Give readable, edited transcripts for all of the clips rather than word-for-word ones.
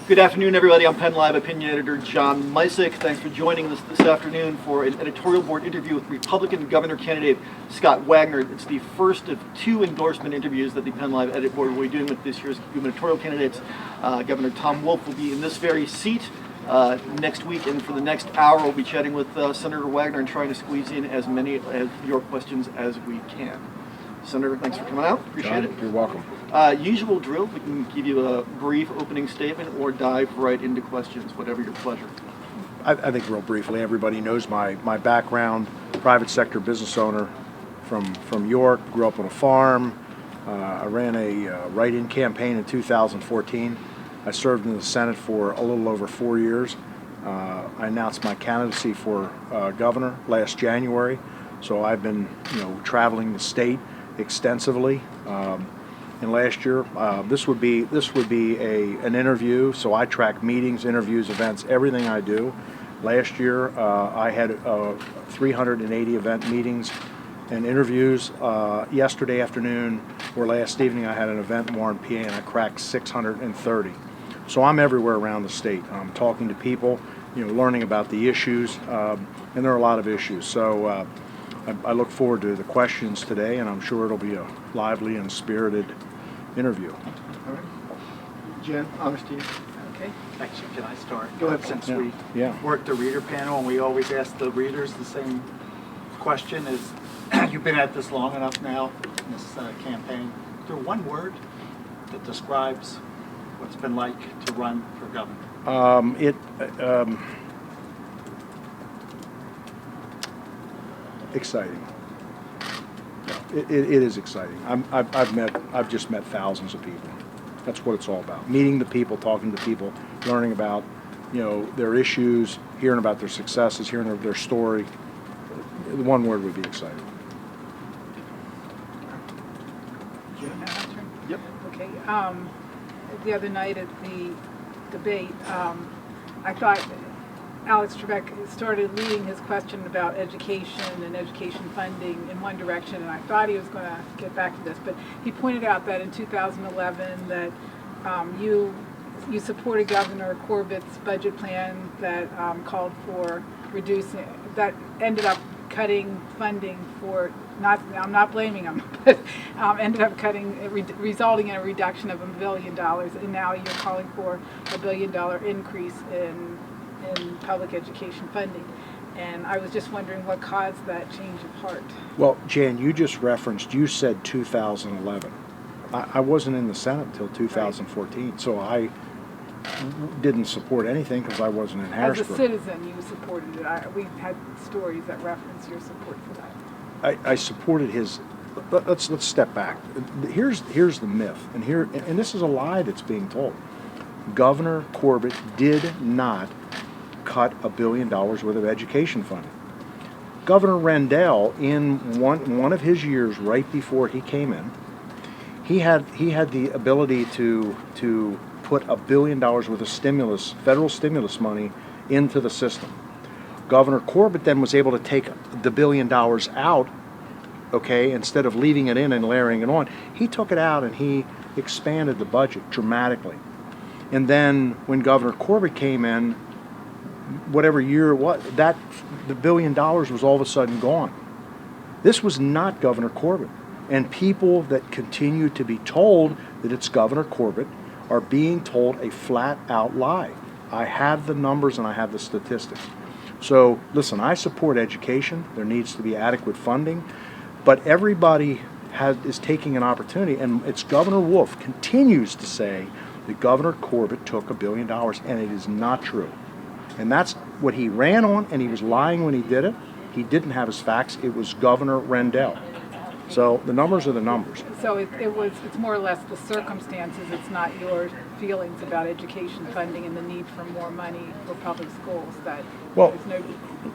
Good afternoon, everybody. I'm PennLive Opinion Editor John Mysick. Thanks for joining us this afternoon for an editorial board interview with Republican governor candidate Scott Wagner. It's the first of two endorsement interviews that the PennLive Edit Board will be doing with this year's gubernatorial candidates. Governor Tom Wolf will be in this very seat next week, and for the next hour we'll be chatting with Senator Wagner and trying to squeeze in as many of your questions as we can. Senator, thanks for coming out. Appreciate it. You're welcome. Usual drill, we can give you a brief opening statement or dive right into questions, whatever your pleasure. I think real briefly, everybody knows my background, private sector business owner from York, grew up on a farm. I ran a write-in campaign in 2014. I served in the Senate for a little over 4 years. I announced my candidacy for governor last January, so I've been traveling the state extensively. And last year, this would be an interview. So I track meetings, interviews, events, everything I do. Last year, I had 380 event meetings and interviews. Yesterday afternoon or last evening, I had an event in Warren, PA, and I cracked 630. So I'm everywhere around the state. I'm talking to people, learning about the issues, and there are a lot of issues. So I look forward to the questions today, and I'm sure it'll be a lively and spirited interview. All right. Jen, honesty. Okay. Actually, can I start? Go ahead. Since Yeah. we Yeah. work the reader panel, and we always ask the readers the same question: is you've been at this long enough now in this campaign? Is there one word that describes what it's been like to run for governor? Exciting. It is exciting. I've just met thousands of people. That's what it's all about. Meeting the people, talking to people, learning about their issues, hearing about their successes, hearing their story. The one word would be exciting. Yep. Okay. The other night at the debate, I thought Alex Trebek started leading his question about education and education funding in one direction, and I thought he was going to get back to this, but he pointed out that in 2011 that you supported Governor Corbett's budget plan that called for reducing, that ended up cutting funding for, I'm not blaming him, but ended up resulting in a reduction of $1 billion, and now you're calling for $1 billion increase in public education funding. And I was just wondering what caused that change of heart. Well, Jan, you said 2011. I wasn't in the Senate until 2014, right. So I didn't support anything because I wasn't in Harrisburg. As a citizen, you supported it. We've had stories that reference your support for that. I supported his. Let's step back. Here's the myth, and this is a lie that's being told. Governor Corbett did not cut $1 billion worth of education funding. Governor Rendell, in one of his years right before he came in, he had the ability to put $1 billion worth of federal stimulus money into the system. Governor Corbett then was able to take the $1 billion out, okay, instead of leaving it in and layering it on. He took it out and he expanded the budget dramatically. And then when Governor Corbett came in, whatever year it was, the $1 billion was all of a sudden gone. This was not Governor Corbett. And people that continue to be told that it's Governor Corbett are being told a flat-out lie. I have the numbers and I have the statistics. So, listen, I support education. There needs to be adequate funding. But everybody is taking an opportunity, and it's Governor Wolf continues to say that Governor Corbett took $1 billion, and it is not true. And that's what he ran on, and he was lying when he did it. He didn't have his facts. It was Governor Rendell. So the numbers are the numbers. So it's more or less the circumstances. It's not your feelings about education funding and the need for more money for public schools.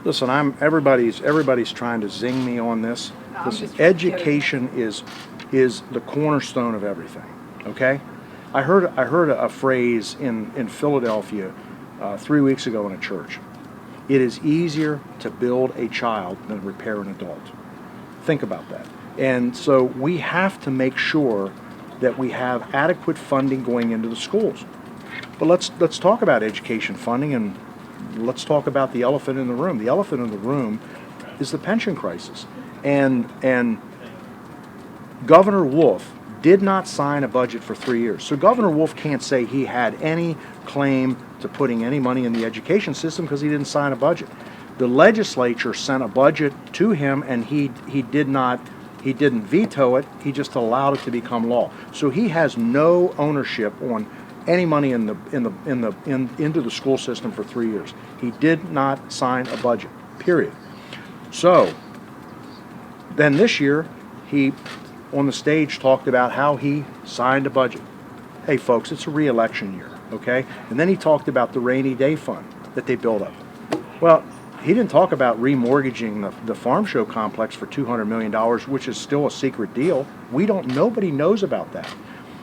Listen, everybody's trying to zing me on this. Listen, education is the cornerstone of everything. Okay, I heard a phrase in Philadelphia 3 weeks ago in a church. It is easier to build a child than repair an adult. Think about that. And so we have to make sure that we have adequate funding going into the schools. But let's talk about education funding, and let's talk about the elephant in the room. The elephant in the room is the pension crisis. And Governor Wolf did not sign a budget for 3 years. So Governor Wolf can't say he had any claim to putting any money in the education system because he didn't sign a budget. The legislature sent a budget to him, and he didn't veto it. He just allowed it to become law. So he has no ownership on any money into the school system for 3 years. He did not sign a budget. Period. So then this year, he on the stage talked about how he signed a budget. Hey folks, it's a re-election year, okay? And then he talked about the rainy day fund that they built up. Well, he didn't talk about remortgaging the farm show complex for $200 million, which is still a secret deal. Nobody knows about that.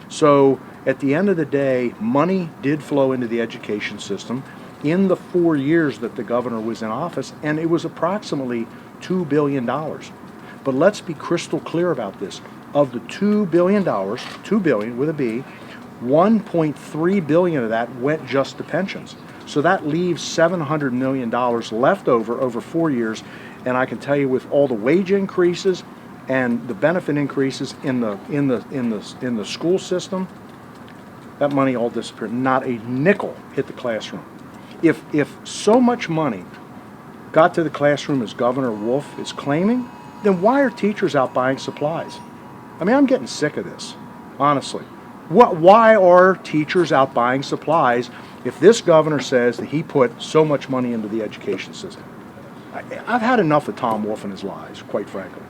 So at the end of the day, money did flow into the education system in the 4 years that the governor was in office, and it was approximately $2 billion. But let's be crystal clear about this. Of the $2 billion, $2 billion with a B, 1.3 billion of that went just to pensions. So that leaves $700 million left over 4 years. And I can tell you, with all the wage increases and the benefit increases in the school system, that money all disappeared. Not a nickel hit the classroom. If so much money got to the classroom as Governor Wolf is claiming, then why are teachers out buying supplies? I mean, I'm getting sick of this, honestly. Why are teachers out buying supplies if this governor says that he put so much money into the education system? I've had enough of Tom Wolf and his lies, quite frankly.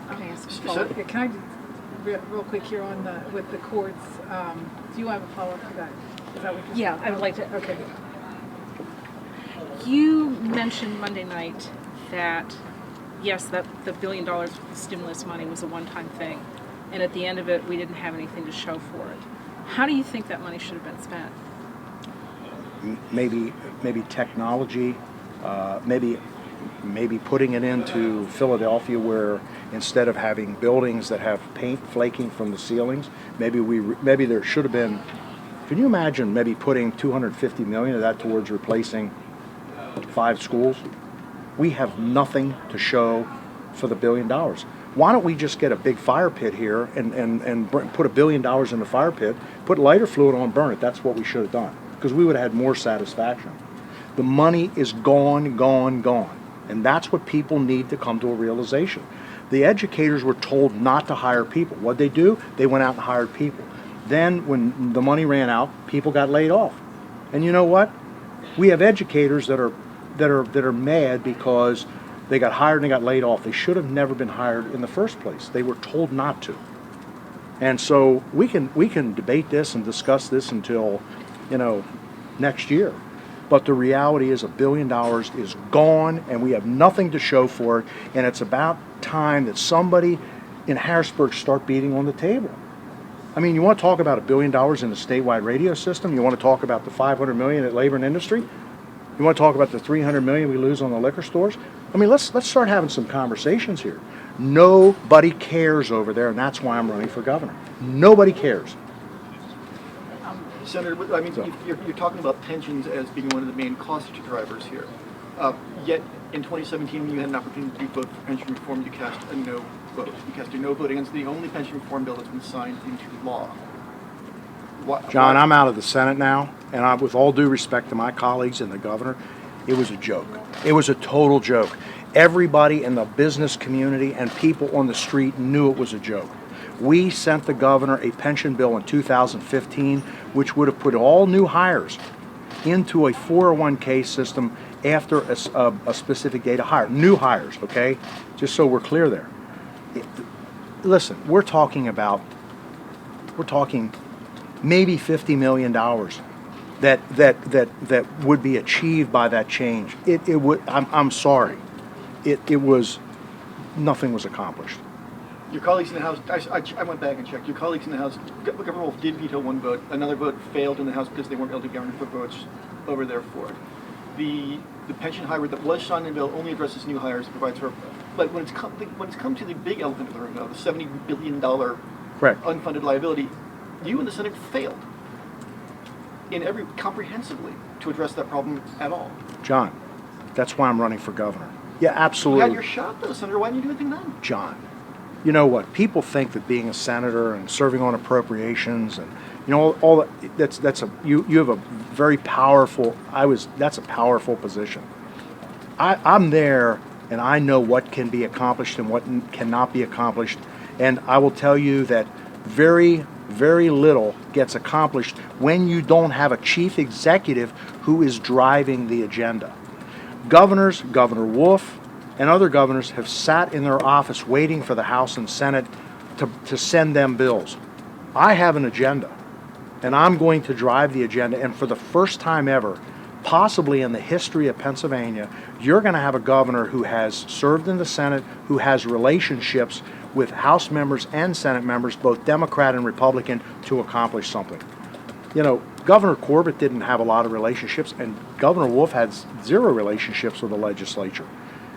Can I ask a follow-up? Can I just, real quick here with the courts, do you have a follow-up to that? Is that what you're saying? Yeah, I would like to. Okay. You mentioned Monday night that, yes, that the $1 billion stimulus money was a one-time thing, and at the end of it, we didn't have anything to show for it. How do you think that money should have been spent? Maybe technology, maybe putting it into Philadelphia, where instead of having buildings that have paint flaking from the ceilings, maybe there should have been. Can you imagine maybe putting $250 million of that towards replacing 5 schools? We have nothing to show for the $1 billion. Why don't we just get a big fire pit here and put $1 billion in the fire pit, put lighter fluid on, burn it? That's what we should have done, because we would have had more satisfaction. The money is gone, gone, gone. And that's what people need to come to a realization. The educators were told not to hire people. What'd they do? They went out and hired people. Then when the money ran out, people got laid off. And you know what? We have educators that are mad because they got hired and they got laid off. They should have never been hired in the first place. They were told not to. And so we can debate this and discuss this until, next year. But the reality is $1 billion is gone, and we have nothing to show for it. And it's about time that somebody in Harrisburg start beating on the table. I mean, you want to talk about $1 billion in the statewide radio system? You want to talk about the $500 million at labor and industry? You want to talk about the $300 million we lose on the liquor stores? I mean, let's start having some conversations here. Nobody cares over there, and that's why I'm running for governor. Nobody cares. Senator, I mean, you're talking about pensions as being one of the main cost drivers here. Yet, in 2017, when you had an opportunity to vote for pension reform, you cast a no vote. You cast a no vote against the only pension reform bill that's been signed into law. John, I'm out of the Senate now, and with all due respect to my colleagues and the governor, it was a joke. It was a total joke. Everybody in the business community and people on the street knew it was a joke. We sent the governor a pension bill in 2015, which would have put all new hires into a 401k system after a specific date of hire. New hires, okay? Just so we're clear there. Listen, we're talking maybe $50 million that would be achieved by that change. It would. I'm sorry. It was. Nothing was accomplished. Your colleagues in the House, I went back and checked. Your colleagues in the House, Governor Wolf did veto one vote. Another vote failed in the House because they weren't able to garner the votes over there for it. The pension hybrid that was signed in the bill only addresses new hires and provides for. But when it's come to the big elephant in the room, now, the $70 billion Correct. unfunded liability, you and the Senate failed. comprehensively to address that problem at all. John, that's why I'm running for governor. Yeah, You absolutely. had your shot though, Senator. Why didn't you do anything then? John, you know what? People think that being a senator and serving on appropriations and all that, you have a very powerful. That's a powerful position. I'm there and I know what can be accomplished and what cannot be accomplished, and I will tell you that very, very little gets accomplished when you don't have a chief executive who is driving the agenda. Governors, Governor Wolf, and other governors have sat in their office waiting for the House and Senate to send them bills. I have an agenda, and I'm going to drive the agenda, and for the first time ever, possibly in the history of Pennsylvania, you're going to have a governor who has served in the Senate, who has relationships with House members and Senate members, both Democrat and Republican, to accomplish something. Governor Corbett didn't have a lot of relationships, and Governor Wolf had zero relationships with the legislature.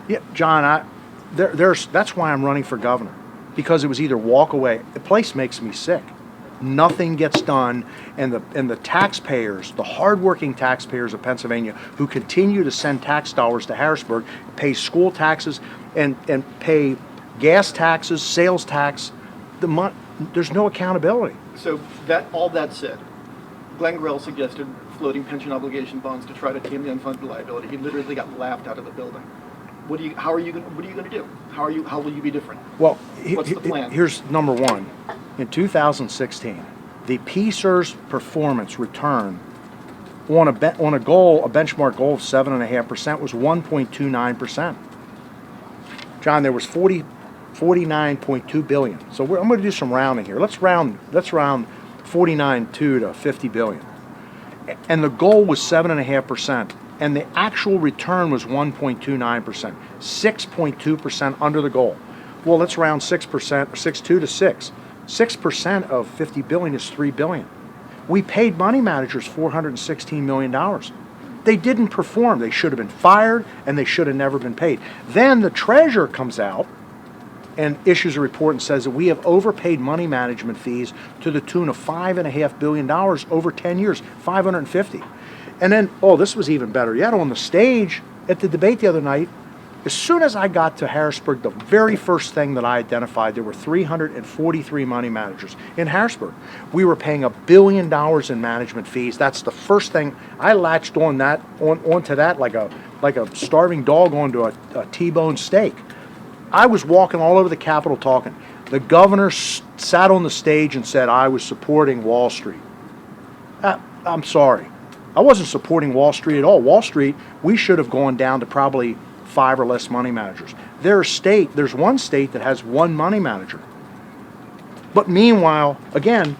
Yeah, John, that's why I'm running for governor, because it was either walk away. The place makes me sick. Nothing gets done, and the taxpayers, the hardworking taxpayers of Pennsylvania, who continue to send tax dollars to Harrisburg, pay school taxes and pay gas taxes, sales tax. There's no accountability. So all that said, Glenn Grell suggested floating pension obligation bonds to try to tame the unfunded liability. He literally got laughed out of the building. What are you going to do? How will you be different? Well, what's the plan? Here's number one. In 2016, the PSERS performance return on a benchmark goal of 7.5% was 1.29%. John, there was 49.2 billion. So I'm going to do some rounding here. Let's round 49.2 to 50 billion. And the goal was 7.5%, and the actual return was 1.29%, 6.2% under the goal. Well, let's round 6%, 6.2 to 6. 6% of 50 billion is 3 billion. We paid money managers $416 million. They didn't perform. They should have been fired, and they should have never been paid. Then the treasurer comes out and issues a report and says that we have overpaid money management fees to the tune of $5.5 billion over 10 years, 550. And then, this was even better yet. On the stage at the debate the other night, as soon as I got to Harrisburg, the very first thing that I identified, there were 343 money managers in Harrisburg. We were paying $1 billion in management fees. That's the first thing I latched onto that like a starving dog onto a T-bone steak. I was walking all over the Capitol talking. The governor sat on the stage and said I was supporting Wall Street. I'm sorry. I wasn't supporting Wall Street at all. Wall Street, we should have gone down to probably 5 or less money managers. There's one state that has one money manager. But meanwhile, again,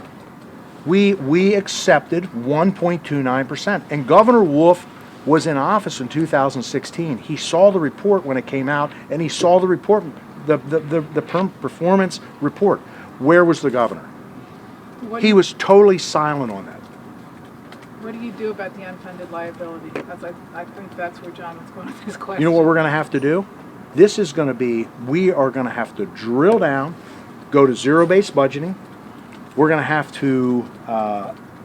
we accepted 1.29%. And Governor Wolf was in office in 2016. He saw the report when it came out, and he saw the report, the performance report. Where was the governor? He was totally silent on that. What do you do about the unfunded liability? Because I think that's where John was going with his question. You know what we're going to have to do? We are going to have to drill down, go to zero-based budgeting. We're going to have to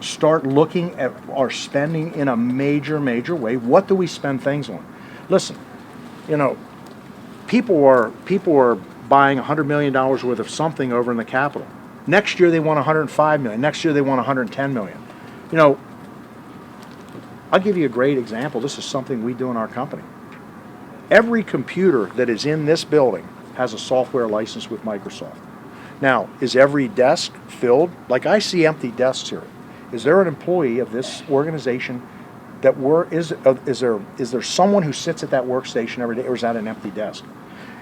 start looking at our spending in a major, major way. What do we spend things on? Listen, people are buying $100 million worth of something over in the Capitol. Next year they want $105 million. Next year they want $110 million. I'll give you a great example. This is something we do in our company. Every computer that is in this building has a software license with Microsoft. Now, is every desk filled? Like, I see empty desks here. Is there an employee of this organization is there someone who sits at that workstation every day, or is that an empty desk?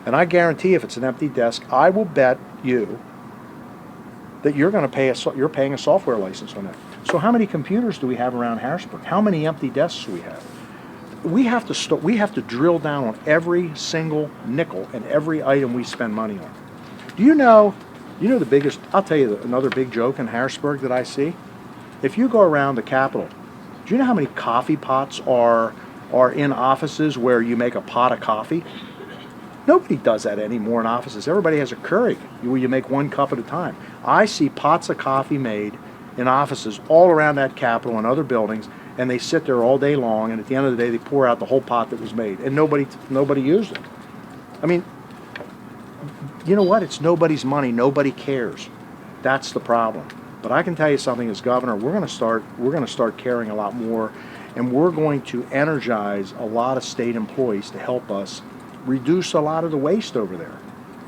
And I guarantee if it's an empty desk, I will bet you that you're paying a software license on that. So how many computers do we have around Harrisburg? How many empty desks do we have? We have to drill down on every single nickel and every item we spend money on. Do you know the biggest? I'll tell you another big joke in Harrisburg that I see. If you go around the Capitol, do you know how many coffee pots are in offices where you make a pot of coffee? Nobody does that anymore in offices. Everybody has a Keurig where you make one cup at a time. I see pots of coffee made in offices all around that Capitol and other buildings, and they sit there all day long, and at the end of the day, they pour out the whole pot that was made, and nobody used it. I mean, you know what? It's nobody's money. Nobody cares. That's the problem. But I can tell you something as governor, we're going to start caring a lot more, and we're going to energize a lot of state employees to help us reduce a lot of the waste over there.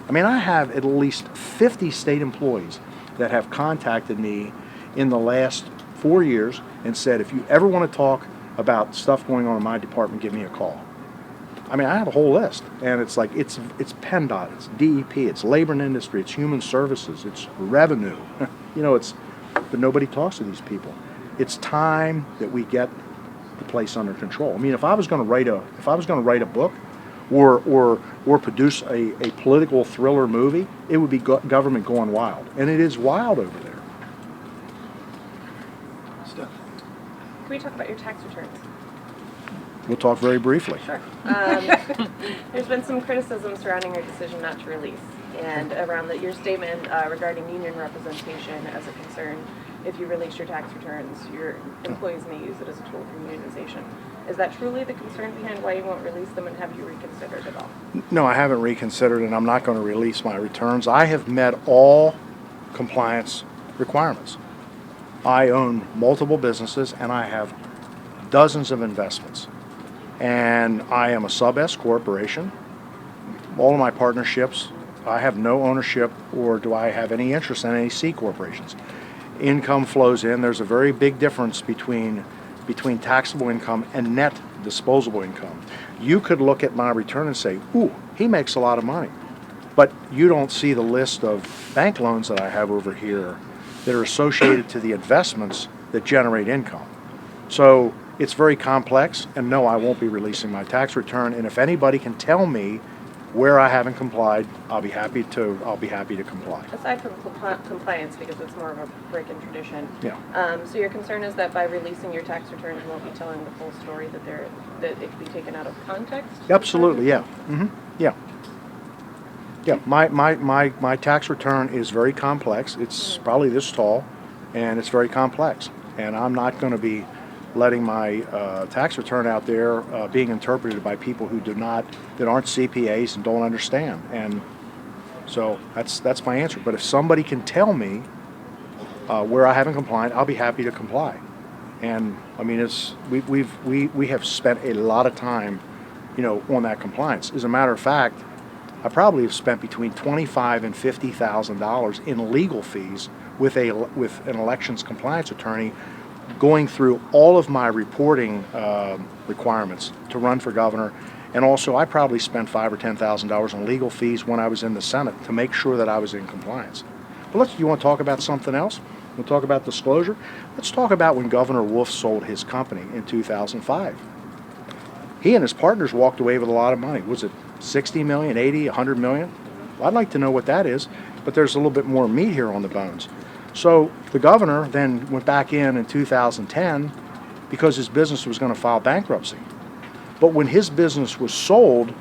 I mean, I have at least 50 state employees that have contacted me in the last 4 years and said, if you ever want to talk about stuff going on in my department, give me a call. I mean, I have a whole list, and it's like, it's PennDOT, it's DEP, it's labor and industry, it's human services, it's revenue. You know, but nobody talks to these people. It's time that we get the place under control. I mean, if I was going to write a book or produce a political thriller movie, it would be government going wild, and it is wild over there. Steph. Can we talk about your tax returns? We'll talk very briefly. Sure. There's been some criticism surrounding your decision not to release, and around your statement regarding union representation as a concern. If you release your tax returns, your employees may use it as a tool for unionization. Is that truly the concern behind why you won't release them, and have you reconsidered at all? No, I haven't reconsidered, and I'm not going to release my returns. I have met all compliance requirements. I own multiple businesses, and I have dozens of investments. And I am a sub-S corporation. All of my partnerships, I have no ownership, or do I have any interest in any C corporations. Income flows in. There's a very big difference between taxable income and net disposable income. You could look at my return and say, ooh, he makes a lot of money. But you don't see the list of bank loans that I have over here that are associated to the investments that generate income. So it's very complex, and no, I won't be releasing my tax return. And if anybody can tell me where I haven't complied, I'll be happy to comply. Aside from compliance, because it's more of a break in tradition. Yeah. So your concern is that by releasing your tax returns, you won't be telling the full story, that it could be taken out of context? Absolutely, yeah. Mm-hmm. Yeah. Yeah. My tax return is very complex. It's probably this tall, and it's very complex. And I'm not going to be letting my tax return out there being interpreted by people that aren't CPAs and don't understand. And so that's my answer. But if somebody can tell me where I haven't complied, I'll be happy to comply. And I mean, we have spent a lot of time, on that compliance. As a matter of fact, I probably have spent between $25,000 and $50,000 in legal fees with an elections compliance attorney, going through all of my reporting requirements to run for governor. And also, I probably spent $5,000 or $10,000 in legal fees when I was in the Senate to make sure that I was in compliance. But you want to talk about something else? We'll talk about disclosure. Let's talk about when Governor Wolf sold his company in 2005. He and his partners walked away with a lot of money. Was it 60 million, 80, 100 million? Well, I'd like to know what that is, but there's a little bit more meat here on the bones. So the governor then went back in 2010 because his business was going to file bankruptcy. But when his business was sold,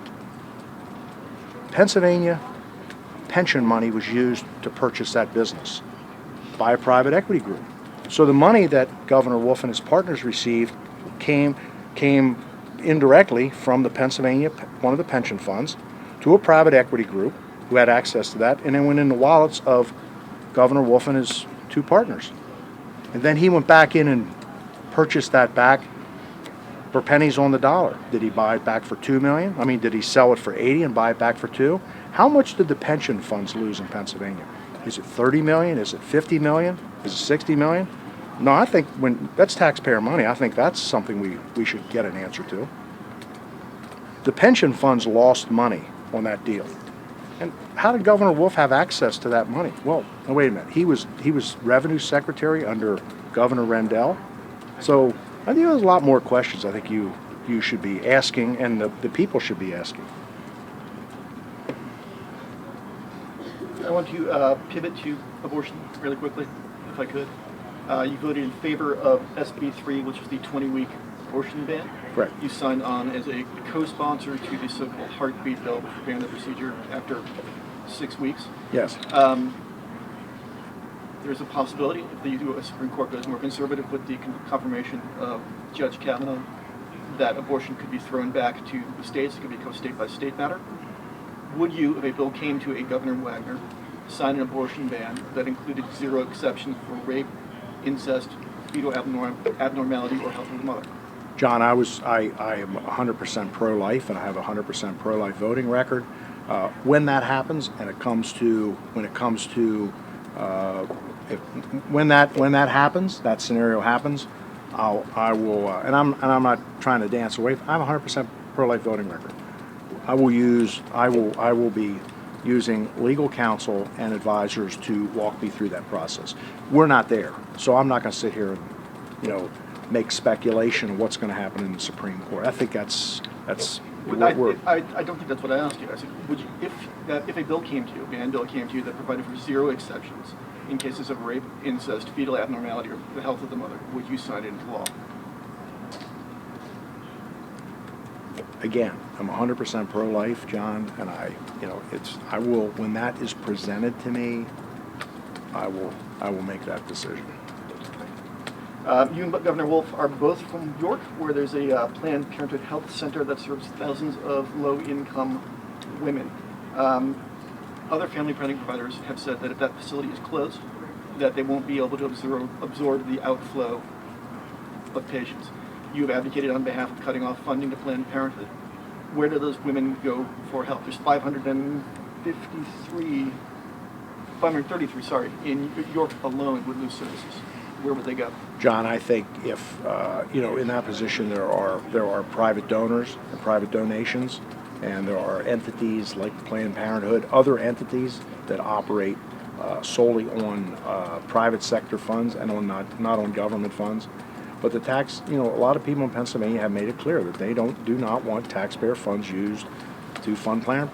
Pennsylvania pension money was used to purchase that business by a private equity group. So the money that Governor Wolf and his partners received came indirectly from the Pennsylvania, one of the pension funds, to a private equity group who had access to that, and then went in the wallets of Governor Wolf and his two partners. And then he went back in and purchased that back for pennies on the dollar. Did he buy it back for $2 million? I mean, did he sell it for 80 and buy it back for 2? How much did the pension funds lose in Pennsylvania? Is it 30 million? Is it 50 million? Is it 60 million? No, I think when that's taxpayer money, I think that's something we should get an answer to. The pension funds lost money on that deal. And how did Governor Wolf have access to that money? Well, no, wait a minute. He was Revenue Secretary under Governor Rendell. So I think there's a lot more questions I think you should be asking, and the people should be asking. I want to pivot to abortion really quickly, if I could. You voted in favor of SB 3, which is the 20-week abortion ban. Correct. You signed on as a co-sponsor to the so-called heartbeat bill, which banned the procedure after 6 weeks. Yes. there's a possibility, if the Supreme Court goes more conservative with the confirmation of Judge Kavanaugh, that abortion could be thrown back to the states. It could be a state-by-state matter. Would you, if a bill came to a Governor Wagner, sign an abortion ban that included zero exceptions for rape, incest, fetal abnormality, or health of the mother? John, I am 100% pro-life, and I have a 100% pro-life voting record. When that happens, and when that happens, that scenario happens, I will, and I'm not trying to dance away. I have a 100% pro-life voting record. I will be using legal counsel and advisors to walk me through that process. We're not there, so I'm not going to sit here and, make speculation of what's going to happen in the Supreme Court. I think that's But I don't think that's what I asked you. I said, would you, if a bill came to you, a ban bill came to you that provided for zero exceptions in cases of rape, incest, fetal abnormality, or the health of the mother, would you sign it into law? Again, I'm 100% pro-life, John, and I will, when that is presented to me, I will make that decision. You and Governor Wolf are both from York, where there's a Planned Parenthood health center that serves thousands of low-income women. Other family planning providers have said that if that facility is closed, that they won't be able to absorb the outflow of patients. You have advocated on behalf of cutting off funding to Planned Parenthood. Where do those women go for help? There's 533 in York alone would lose services. Where would they go? John, I think if in that position there are private donors and private donations, and there are entities like Planned Parenthood, other entities that operate solely on private sector funds and on not on government funds. But the tax, a lot of people in Pennsylvania have made it clear that they do not want taxpayer funds used to fund Planned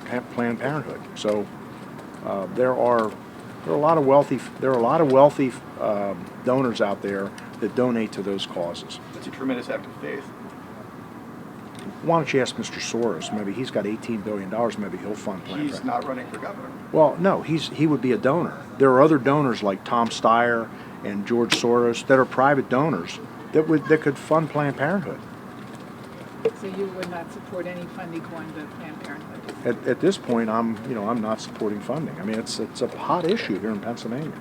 Parenthood. So there are a lot of wealthy donors out there that donate to those causes. It's a tremendous act of faith. Why don't you ask Mr. Soros? Maybe he's got $18 billion. Maybe he'll fund Planned Parenthood. He's not running for governor. Well, no, he would be a donor. There are other donors like Tom Steyer and George Soros that are private donors that could fund Planned Parenthood. So you would not support any funding going to Planned Parenthood? At this point, I'm not supporting funding. I mean, it's a hot issue here in Pennsylvania.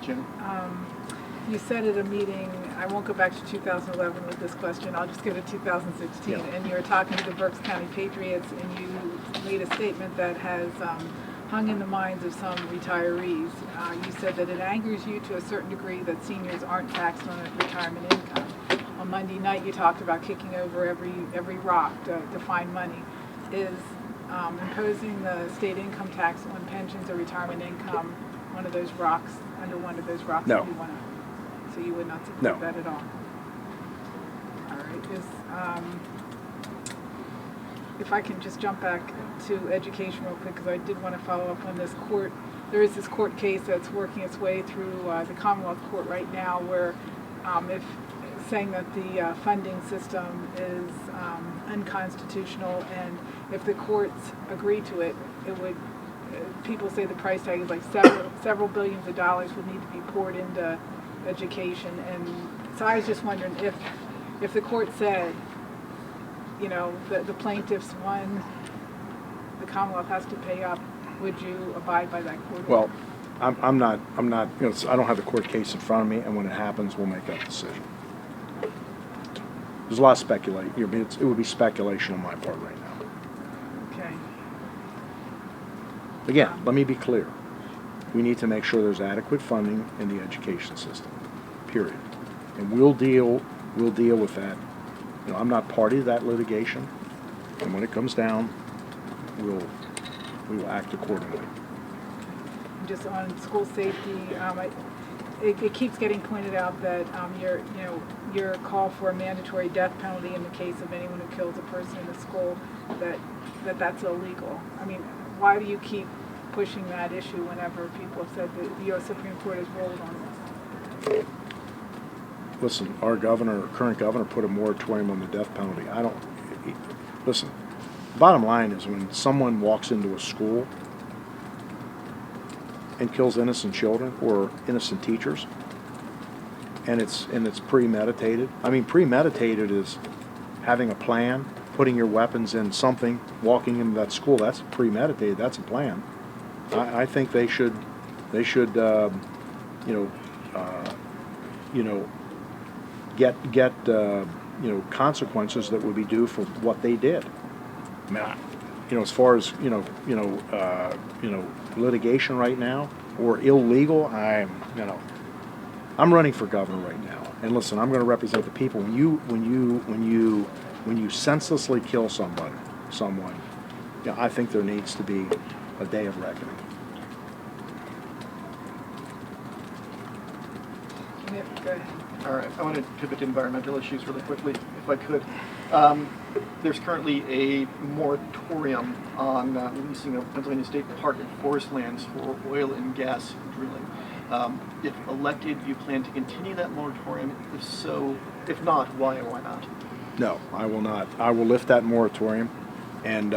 Jim? You said at a meeting, I won't go back to 2011 with this question, I'll just go to 2016, Yeah. and you were talking to the Berks County Patriots, and you made a statement that has hung in the minds of some retirees. You said that it angers you to a certain degree that seniors aren't taxed on retirement income. On Monday night, you talked about kicking over every rock to find money. Is imposing the state income tax on pensions or retirement income one of those rocks, under one of those rocks? No. That you want to, so you would not support No. that at all? All right. If I can just jump back to education real quick, because I did want to follow up on this court. There is this court case that's working its way through the Commonwealth Court right now, where if saying that the funding system is unconstitutional, and if the courts agree to it, it would. People say the price tag is like several billions of dollars would need to be poured into education, and so I was just wondering if the court said, the plaintiffs won, the Commonwealth has to pay up, would you abide by that court? Well, I'm not. I don't have the court case in front of me, and when it happens, we'll make that decision. There's a lot of speculation. It would be speculation on my part right now. Okay. Again, let me be clear. We need to make sure there's adequate funding in the education system, period. And we'll deal with that. I'm not party to that litigation, and when it comes down, we will act accordingly. Just on school safety, it keeps getting pointed out that your call for a mandatory death penalty in the case of anyone who kills a person in a school, that's illegal. I mean, why do you keep pushing that issue whenever people have said that the U.S. Supreme Court has ruled on this? Listen, our current governor, put a moratorium on the death penalty. Listen, bottom line is when someone walks into a school and kills innocent children or innocent teachers, and it's premeditated. I mean, premeditated is having a plan, putting your weapons in something, walking into that school. That's premeditated. That's a plan. I think they should get consequences that would be due for what they did. I mean, as far as litigation right now or illegal, I'm running for governor right now. And listen, I'm going to represent the people. When you senselessly kill someone, I think there needs to be a day of reckoning. Go ahead. All right, I want to pivot to environmental issues really quickly, if I could. There's currently a moratorium on leasing of Pennsylvania state park and forest lands for oil and gas drilling. If elected, do you plan to continue that moratorium? If so, if not, why or why not? No, I will not. I will lift that moratorium. And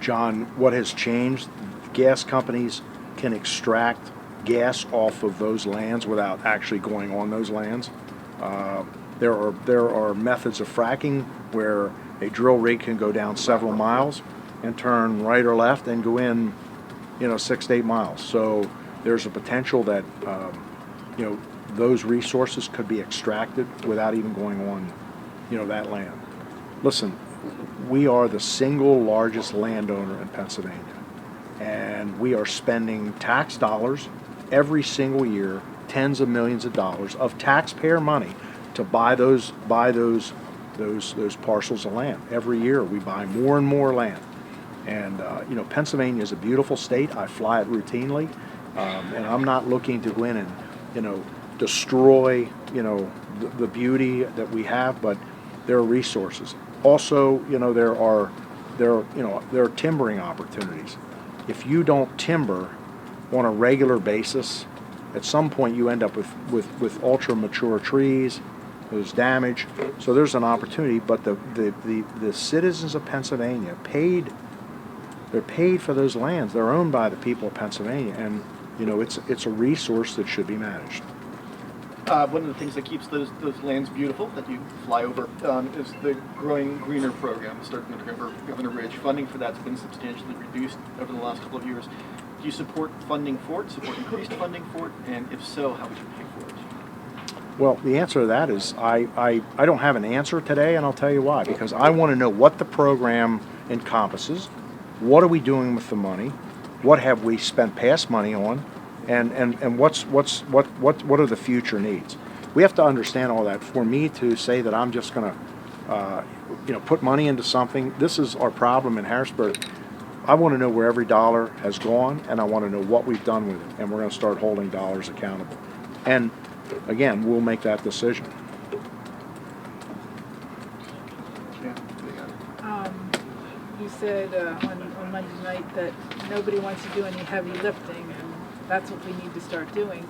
John, what has changed? Gas companies can extract gas off of those lands without actually going on those lands. There are methods of fracking where a drill rig can go down several miles and turn right or left and go in, 6 to 8 miles. So there's a potential that those resources could be extracted without even going on that land. Listen, we are the single largest landowner in Pennsylvania, and we are spending tax dollars every single year, tens of millions of dollars of taxpayer money to buy those parcels of land. Every year we buy more and more land. And Pennsylvania is a beautiful state. I fly it routinely, and I'm not looking to go in and destroy the beauty that we have, but there are resources. Also, there are timbering opportunities. If you don't timber on a regular basis, at some point you end up with ultra mature trees. There's damage. So there's an opportunity, but the citizens of Pennsylvania they're paid for those lands. They're owned by the people of Pennsylvania, and it's a resource that should be managed. One of the things that keeps those lands beautiful that you fly over is the Growing Greener program, starting under Governor Ridge. Funding for that's been substantially reduced over the last couple of years. Do you support funding for it, support increased funding for it, and if so, how would you pay for it? Well, the answer to that is I don't have an answer today, and I'll tell you why. Because I want to know what the program encompasses, what are we doing with the money, what have we spent past money on, and what are the future needs. We have to understand all that. For me to say that I'm just going to put money into something, this is our problem in Harrisburg. I want to know where every dollar has gone, and I want to know what we've done with it, and we're going to start holding dollars accountable. And again, we'll make that decision. You said on Monday night that nobody wants to do any heavy lifting, and that's what we need to start doing.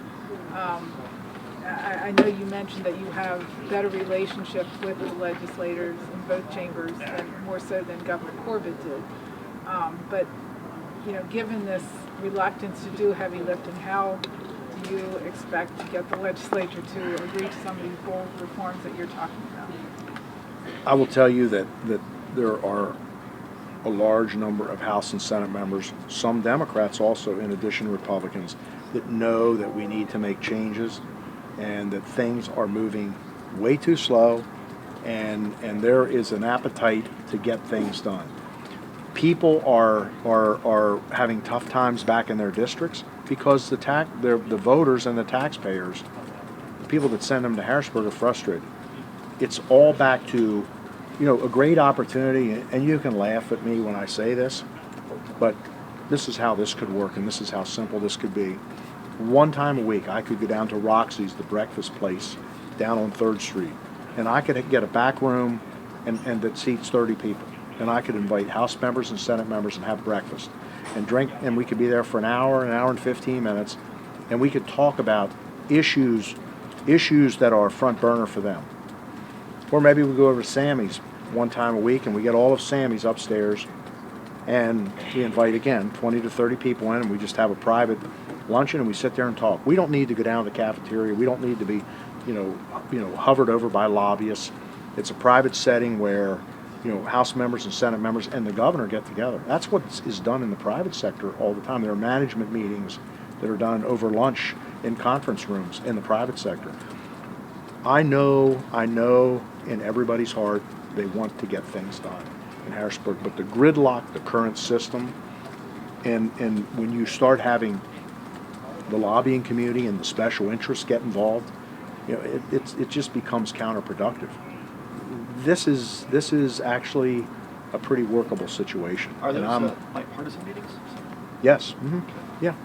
I know you mentioned that you have better relationships with the legislators in both chambers, and more so than Governor Corbett did. But given this reluctance to do heavy lifting, how do you expect to get the legislature to agree to some of these bold reforms that you're talking about? I will tell you that there are a large number of House and Senate members, some Democrats also, in addition to Republicans, that know that we need to make changes and that things are moving way too slow, and there is an appetite to get things done. People are having tough times back in their districts because the voters and the taxpayers, the people that send them to Harrisburg, are frustrated. It's all back to a great opportunity, and you can laugh at me when I say this, but this is how this could work, and this is how simple this could be. One time a week, I could go down to Roxy's, the breakfast place, down on 3rd Street, and I could get a back room and that seats 30 people, and I could invite House members and Senate members and have breakfast and drink, and we could be there for an hour and 15 minutes, and we could talk about issues that are front burner for them. Or maybe we go over to Sammy's one time a week and we get all of Sammy's upstairs And we invite, again, 20 to 30 people in, and we just have a private luncheon, and we sit there and talk. We don't need to go down to the cafeteria. We don't need to be, hovered over by lobbyists. It's a private setting where, House members and Senate members and the governor get together. That's what is done in the private sector all the time. There are management meetings that are done over lunch in conference rooms in the private sector. I know in everybody's heart they want to get things done in Harrisburg, but the gridlock, the current system, and when you start having the lobbying community and the special interests get involved, it just becomes counterproductive. This is actually a pretty workable situation. Are And those bipartisan meetings? Yes. Mm-hmm. Yeah.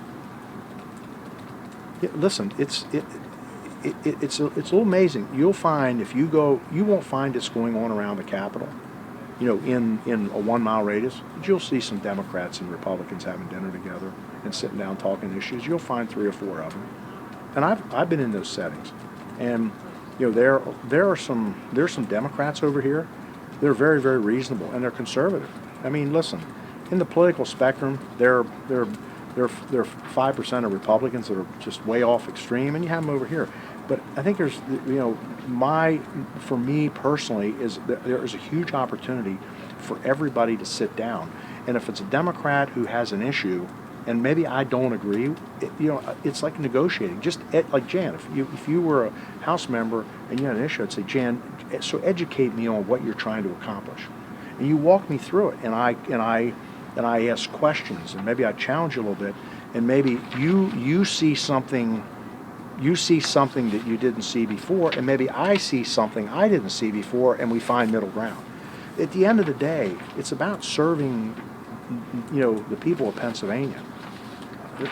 Yeah. Listen, it's a little amazing. You'll find if you go, you won't find this going on around the Capitol, in a 1 mile radius. But you'll see some Democrats and Republicans having dinner together and sitting down talking issues. You'll find 3 or 4 of them, and I've been in those settings, and there's some Democrats over here. They're very, very reasonable, and they're conservative. I mean, listen, in the political spectrum, there are 5% of Republicans that are just way off extreme, and you have them over here. But I think there's, for me personally, there is a huge opportunity for everybody to sit down. And if it's a Democrat who has an issue, and maybe I don't agree, it's like negotiating. Just like Jan, if you were a House member and you had an issue, I'd say, Jan, so educate me on what you're trying to accomplish, and you walk me through it, and I ask questions, and maybe I challenge you a little bit, and maybe you see something that you didn't see before, and maybe I see something I didn't see before, and we find middle ground. At the end of the day, it's about serving, the people of Pennsylvania.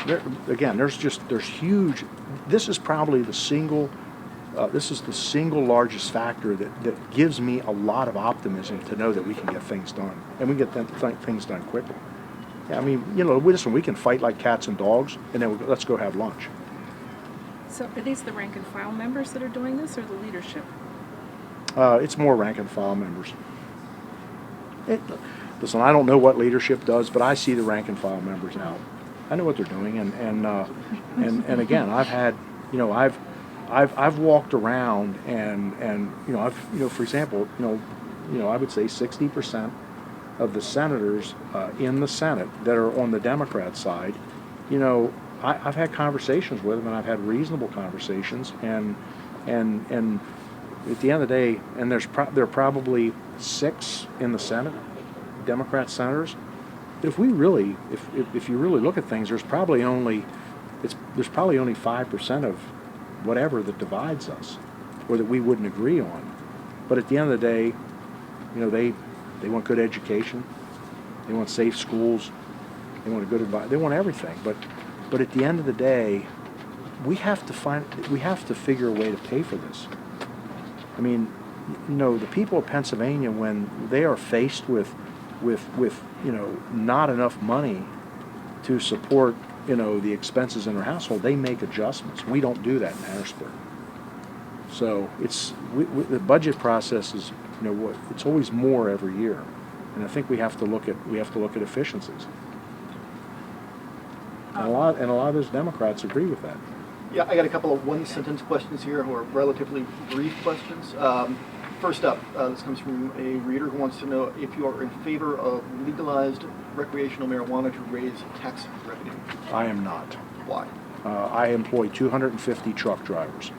There's huge. This is probably the single largest factor that gives me a lot of optimism to know that we can get things done, and we get things done quickly. I mean, listen, we can fight like cats and dogs, and then let's go have lunch. So are these the rank and file members that are doing this, or the leadership? It's more rank and file members. Listen, I don't know what leadership does, but I see the rank and file members out. I know what they're doing, and again, I've walked around and for example, I would say 60% of the senators in the Senate that are on the Democrat side, I've had conversations with them, and I've had reasonable conversations, and at the end of the day, and there are probably 6 in the Senate, Democrat senators. If you really look at things, there's probably only 5% of whatever that divides us, or that we wouldn't agree on. But at the end of the day, they want good education, they want safe schools, they want a good environment, they want everything. But at the end of the day, we have to figure a way to pay for this. I mean, the people of Pennsylvania, when they are faced with not enough money to support the expenses in their household, they make adjustments. We don't do that in Harrisburg. So the budget process is it's always more every year, and I think we have to look at efficiencies. And a lot of those Democrats agree with that. Yeah, I got a couple of one-sentence questions here, or relatively brief questions. First up, this comes from a reader who wants to know if you are in favor of legalized recreational marijuana to raise tax revenue. I am not. Why? I employ 250 truck drivers.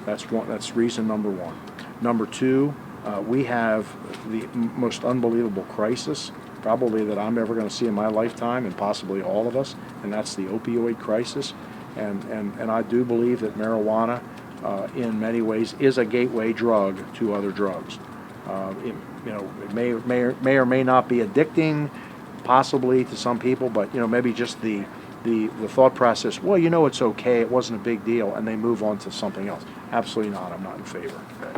That's reason number one. Number two, we have the most unbelievable crisis probably that I'm ever going to see in my lifetime, and possibly all of us, and that's the opioid crisis. And I do believe that marijuana, in many ways, is a gateway drug to other drugs. It may or may not be addicting, possibly to some people, but maybe just the thought process. Well, it's okay. It wasn't a big deal, and they move on to something else. Absolutely not. I'm not in favor. Right.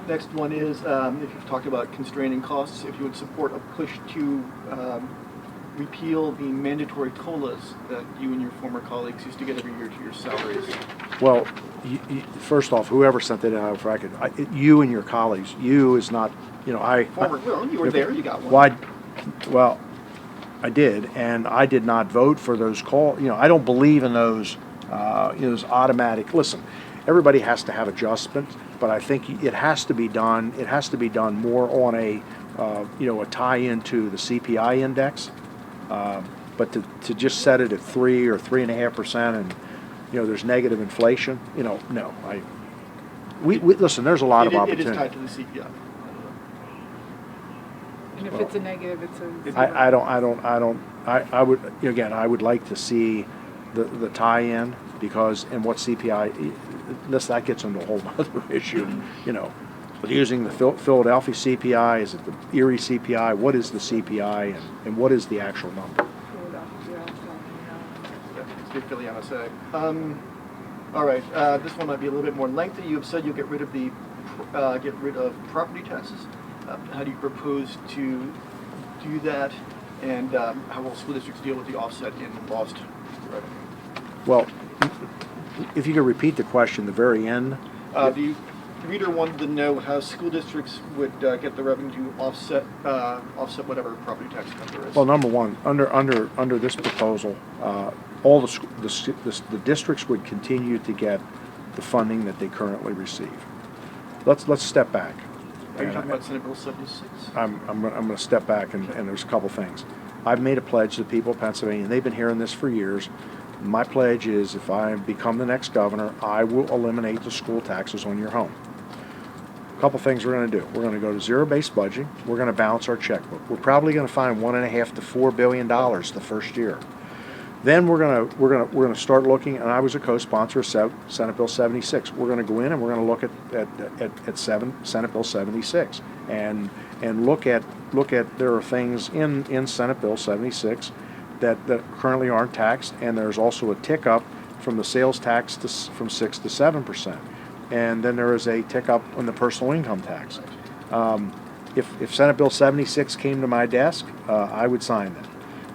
Next one is, if you've talked about constraining costs, if you would support a push to repeal the mandatory COLAs that you and your former colleagues used to get every year to your salaries. Well, first off, whoever sent that out, you and your colleagues, you is not, Former, well, you were there, you got one. Well, Well, I did, and I did not vote for those call. I don't believe in those, those automatic. Listen, everybody has to have adjustments, but I think it has to be done. It has to be done more on a, a tie-in to the CPI index. But to just set it at 3 or 3.5%, and there's negative inflation. No, we listen. There's a lot of It opportunity. is tied to the CPI. And if it's a negative, it's a zero. I would, again, I would like to see the tie-in, because, and what CPI, that gets into a whole other issue, using the Philadelphia CPI, is it the Erie CPI, what is the CPI, and what is the actual number? It's Philly MSA. All right, this one might be a little bit more lengthy. You have said you'll get rid of property taxes. How do you propose to do that, and how will school districts deal with the offset in lost revenue? Well, if you could repeat the question, the very end. The reader wanted to know how school districts would get the revenue to offset whatever property tax cut there is. Well, number one, under this proposal, all the districts would continue to get the funding that they currently receive. Let's step back. Are you talking about Senate Bill 76? I'm going to step back, and there's a couple things. I've made a pledge to the people of Pennsylvania, and they've been hearing this for years. My pledge is, if I become the next governor, I will eliminate the school taxes on your home. A couple things we're going to do. We're going to go to zero-based budgeting. We're going to balance our checkbook. We're probably going to find $1.5 to $4 billion the first year. Then we're going to start looking, and I was a co-sponsor of Senate Bill 76. We're going to go in and we're going to look at Senate Bill 76 and look at there are things in Senate Bill 76 that currently aren't taxed, and there's also a tick up from the sales tax from 6 to 7%, and then there is a tick up on the personal income tax. If Senate Bill 76 came to my desk, I would sign that.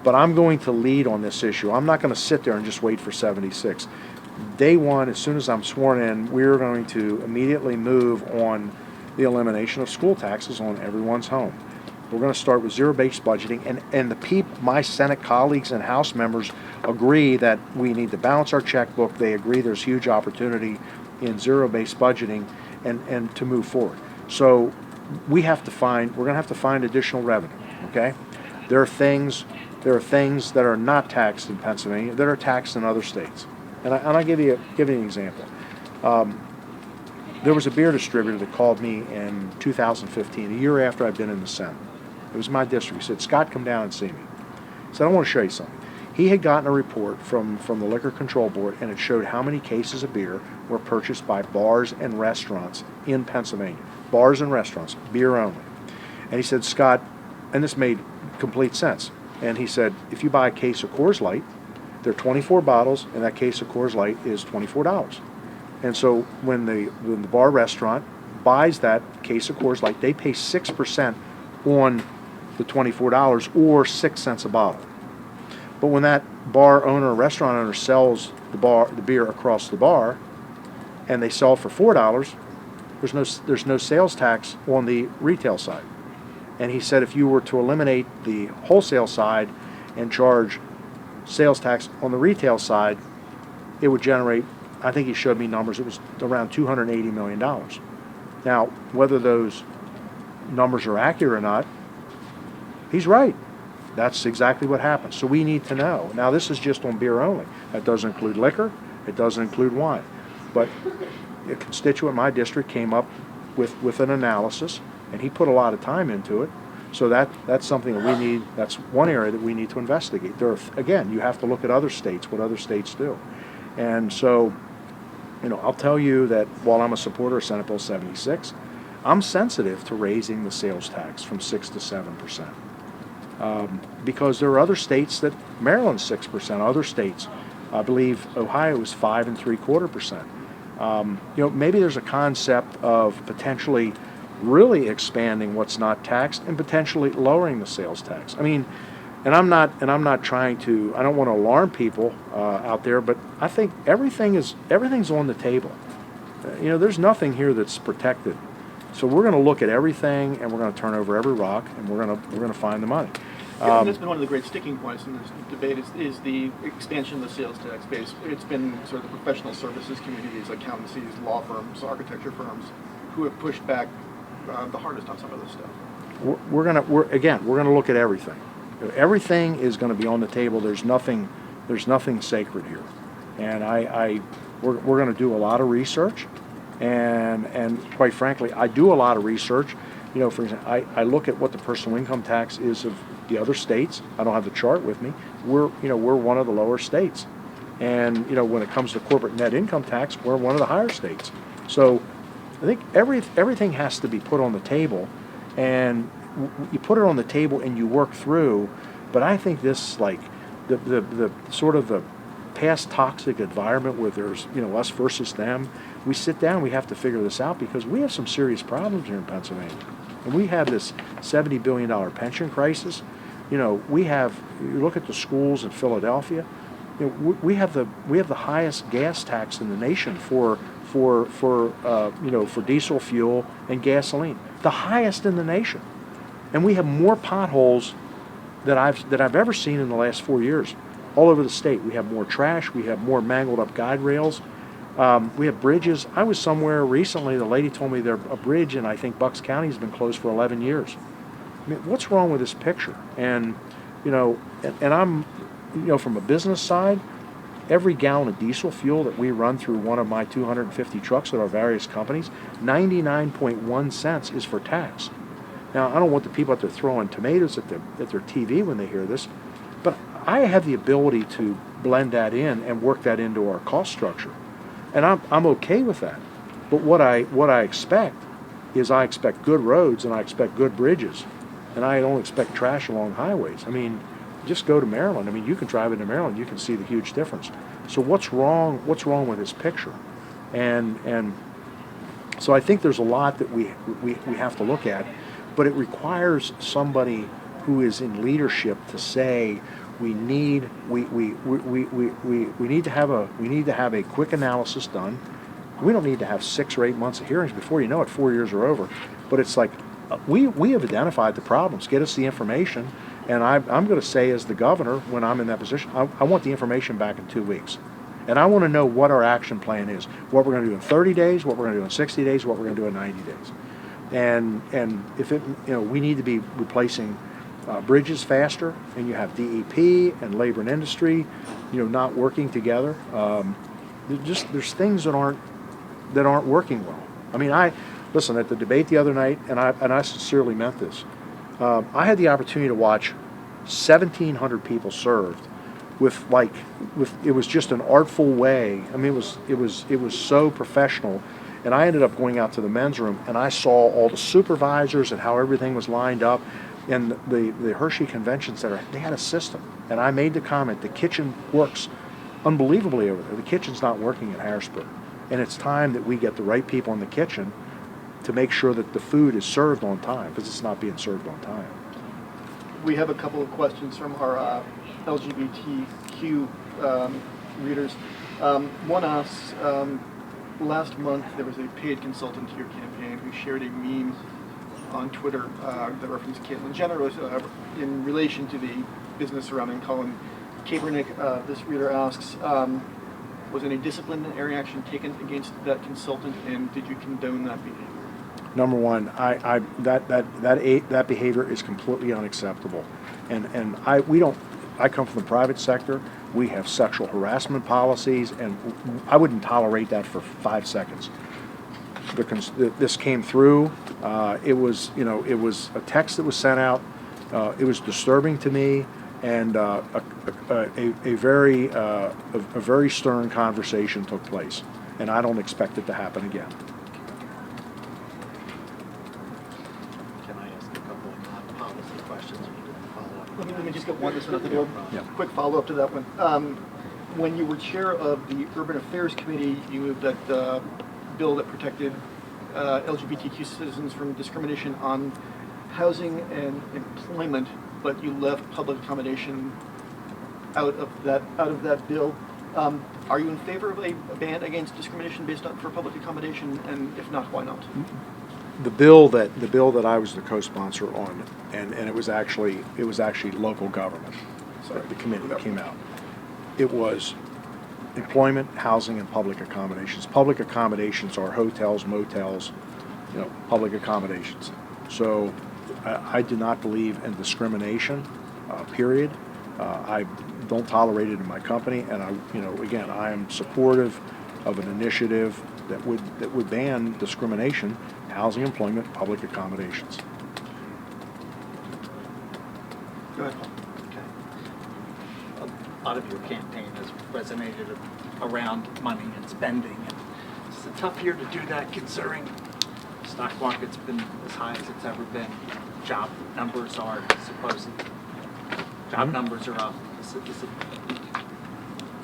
But I'm going to lead on this issue. I'm not going to sit there and just wait for 76. Day one, as soon as I'm sworn in, we're going to immediately move on the elimination of school taxes on everyone's home. We're going to start with zero-based budgeting, and my Senate colleagues and House members agree that we need to balance our checkbook. They agree there's huge opportunity in zero-based budgeting and to move forward. So we're going to have to find additional revenue, okay? There are things that are not taxed in Pennsylvania that are taxed in other states. And I'll give you an example. There was a beer distributor that called me in 2015, a year after I'd been in the Senate. It was my district. He said, "Scott, come down and see me." I said, "I want to show you something." He had gotten a report from the Liquor Control Board, and it showed how many cases of beer were purchased by bars and restaurants in Pennsylvania. Bars and restaurants, beer only. And he said, "Scott," and this made complete sense. And he said, "If you buy a case of Coors Light, there are 24 bottles, and that case of Coors Light is $24. And so when the bar restaurant buys that case of Coors Light, they pay 6% on the $24 or 6 cents a bottle. But when that bar owner or restaurant owner sells the beer across the bar, and they sell it for $4, there's no sales tax on the retail side." And he said if you were to eliminate the wholesale side and charge sales tax on the retail side, it would generate, I think he showed me numbers, it was around $280 million. Now, whether those numbers are accurate or not, he's right. That's exactly what happens. So we need to know. Now, this is just on beer only. That doesn't include liquor. It doesn't include wine. But a constituent in my district came up with an analysis, and he put a lot of time into it. So that's something that we need. That's one area that we need to investigate. Again, you have to look at other states, what other states do. And so, I'll tell you that while I'm a supporter of Senate Bill 76, I'm sensitive to raising the sales tax from 6 to 7%. Because there are other states that, Maryland's 6%, other states, I believe Ohio is 5 3/4%. Maybe there's a concept of potentially really expanding what's not taxed and potentially lowering the sales tax. I mean, and I'm not trying to, I don't want to alarm people out there, but I think everything's on the table. There's nothing here that's protected. So we're going to look at everything, and we're going to turn over every rock, and we're going to find the money. Yeah, and that's been one of the great sticking points in this debate is the expansion of the sales tax base. It's been sort of the professional services communities, accountancies, law firms, architecture firms, who have pushed back the hardest on some of this stuff. We're gonna look at everything. Everything is going to be on the table. There's nothing sacred here, and we're going to do a lot of research, and quite frankly, I do a lot of research. You know, for example, I look at what the personal income tax is of the other states. I don't have the chart with me. We're one of the lower states, and when it comes to corporate net income tax, we're one of the higher states. So I think everything has to be put on the table, and you put it on the table and you work through. But I think this, like the sort of the past toxic environment where there's us versus them. We sit down. We have to figure this out because we have some serious problems here in Pennsylvania, and we have this $70 billion pension crisis. You look at the schools in Philadelphia. We have the highest gas tax in the nation for diesel fuel and gasoline, the highest in the nation, and we have more potholes that I've ever seen in the last 4 years, all over the state. We have more trash. We have more mangled up guide rails. We have bridges. I was somewhere recently. The lady told me a bridge in, I think, Bucks County has been closed for 11 years. I mean, what's wrong with this picture? And I'm, from a business side, every gallon of diesel fuel that we run through one of my 250 trucks at our various companies, 99.1 cents is for tax. Now, I don't want the people out there throwing tomatoes at their TV when they hear this, but I have the ability to blend that in and work that into our cost structure, and I'm okay with that. But what I expect is I expect good roads and I expect good bridges, and I don't expect trash along highways. I mean, just go to Maryland. I mean, you can drive into Maryland, you can see the huge difference. So what's wrong with this picture? And so I think there's a lot that we have to look at, but it requires somebody who is in leadership to say we need to have a quick analysis done. We don't need to have 6 or 8 months of hearings. Before you know it, 4 years are over. But it's like we have identified the problems. Get us the information. And I'm going to say, as the governor, when I'm in that position, I want the information back in 2 weeks. And I want to know what our action plan is, what we're going to do in 30 days, what we're going to do in 60 days, what we're going to do in 90 days. And if it, we need to be replacing bridges faster, and you have DEP and labor and industry, not working together. There's things that aren't working well. I mean, listen, at the debate the other night, and I sincerely meant this. I had the opportunity to watch 1,700 people served with it was just an artful way. I mean, it was so professional. And I ended up going out to the men's room, and I saw all the supervisors and how everything was lined up. And the Hershey Convention Center, they had a system. And I made the comment, the kitchen works unbelievably over there. The kitchen's not working at Harrisburg. And it's time that we get the right people in the kitchen to make sure that the food is served on time, because it's not being served on time. We have a couple of questions from our LGBTQ readers. One asks, last month there was a paid consultant to your campaign who shared a meme on Twitter that referenced Caitlyn Jenner in relation to the business surrounding Colin Kaepernick. This reader asks, was any disciplinary action taken against that consultant, and did you condone that behavior? Number one, that behavior is completely unacceptable, and I come from the private sector. We have sexual harassment policies, and I wouldn't tolerate that for 5 seconds. This came through. It was a text that was sent out. It was disturbing to me, and a very stern conversation took place, and I don't expect it to happen again. Can I ask a couple of non-policy questions? Let me just get one that's out the door. Yeah. Quick follow-up to that one. When you were chair of the Urban Affairs Committee, you moved that bill that protected LGBTQ citizens from discrimination on housing and employment, but you left public accommodation out of that bill. Are you in favor of a ban against discrimination based on for public accommodation, and if not, why not? the bill that I was the co-sponsor on, and it was actually local government, so the committee that came out. It was employment, housing, and public accommodations. Public accommodations are hotels, motels, public accommodations. So I do not believe in discrimination, period. I don't tolerate it in my company, and again, I am supportive of an initiative that would ban discrimination, housing, employment, public accommodations. Go ahead. Okay. A lot of your campaign has resonated around money and spending. And it's a tough year to do that considering the stock market's been as high as it's ever been. Job numbers are numbers are up. Is it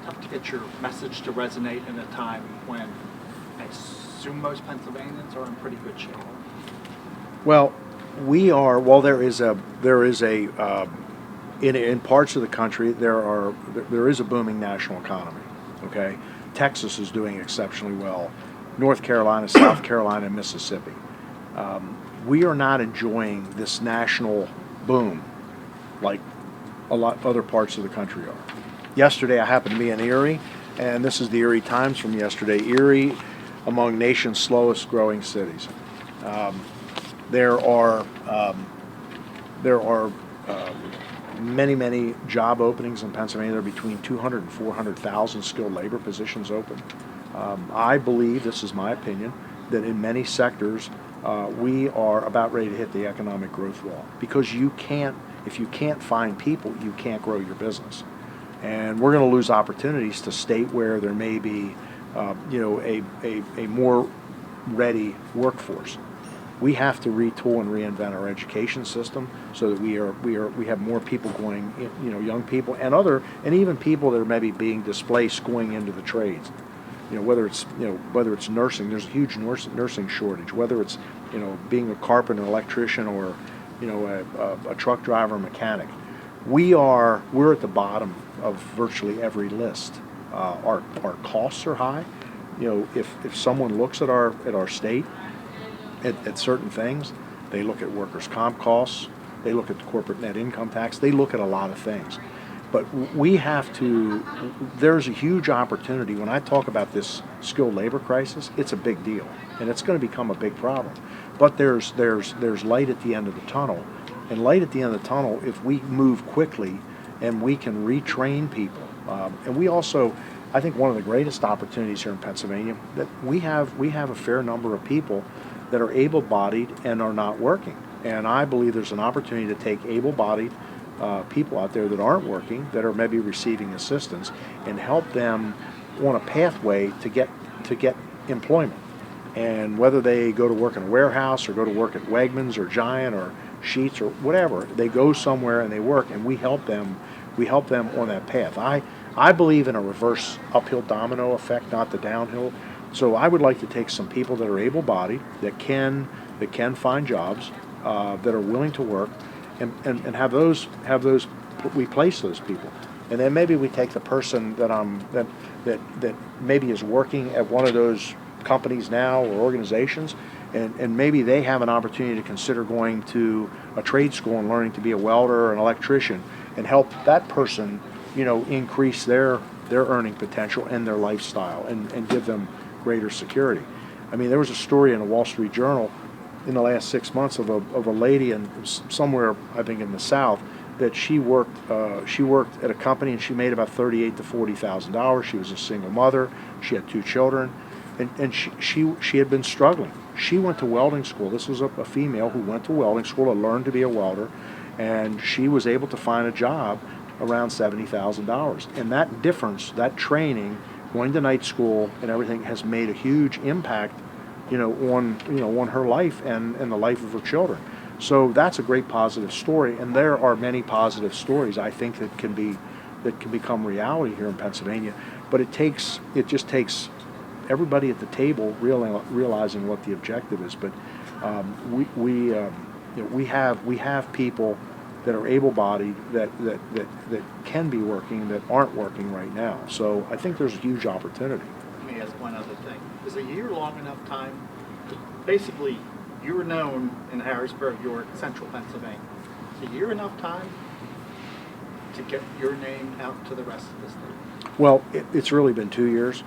tough to get your message to resonate in a time when I assume most Pennsylvanians are in pretty good shape? Well, we are. Well, there is a in parts of the country there is a booming national economy. Okay, Texas is doing exceptionally well. North Carolina, South Carolina, and Mississippi. We are not enjoying this national boom like a lot of other parts of the country are. Yesterday, I happened to be in Erie, and this is the Erie Times from yesterday. Erie, among nation's slowest growing cities. There are many job openings in Pennsylvania. There are between 200 and 400,000 skilled labor positions open. I believe, this is my opinion, that in many sectors we are about ready to hit the economic growth wall, because if you can't find people, you can't grow your business. And we're going to lose opportunities to state where there may be a more ready workforce. We have to retool and reinvent our education system so that we have more people going, young people and even people that are maybe being displaced going into the trades. Whether it's nursing, there's a huge nursing shortage. Whether it's being a carpenter, electrician, or a truck driver, mechanic. We're at the bottom of virtually every list. Our costs are high. If someone looks at our state at certain things, they look at workers' comp costs, they look at the corporate net income tax, they look at a lot of things. But there's a huge opportunity. When I talk about this skilled labor crisis, it's a big deal, and it's going to become a big problem. But there's light at the end of the tunnel, and light at the end of the tunnel if we move quickly and we can retrain people. And we also, I think one of the greatest opportunities here in Pennsylvania, that we have a fair number of people that are able-bodied and are not working. And I believe there's an opportunity to take able-bodied people out there that aren't working, that are maybe receiving assistance, and help them on a pathway to get employment. And whether they go to work in a warehouse or go to work at Wegmans or Giant or Sheetz or whatever, they go somewhere and they work, and we help them on that path. I believe in a reverse uphill domino effect, not the downhill. So I would like to take some people that are able-bodied, that can find jobs, that are willing to work, and have those we place those people. And then maybe we take the person that maybe is working at one of those companies now or organizations, and maybe they have an opportunity to consider going to a trade school and learning to be a welder or an electrician, and help that person increase their earning potential and their lifestyle, and give them greater security. I mean, there was a story in the Wall Street Journal in the last 6 months of a lady somewhere, I think in the South, that she worked at a company, and she made about $38,000 to $40,000. She was a single mother. She had 2 children, and she had been struggling. She went to welding school. This was a female who went to welding school to learn to be a welder, and she was able to find a job around $70,000. And that difference, that training, going to night school and everything, has made a huge impact, on her life and the life of her children. So that's a great positive story, and there are many positive stories, I think, that can become reality here in Pennsylvania. But it just takes everybody at the table realizing what the objective is. But we have people that are able-bodied that can be working, that aren't working right now. So I think there's a huge opportunity. Let me ask one other thing. Is a year long enough time? Basically, You were known in Harrisburg, York, central Pennsylvania. Is a year enough time to get your name out to the rest of the state? Well, it's really been 2 years.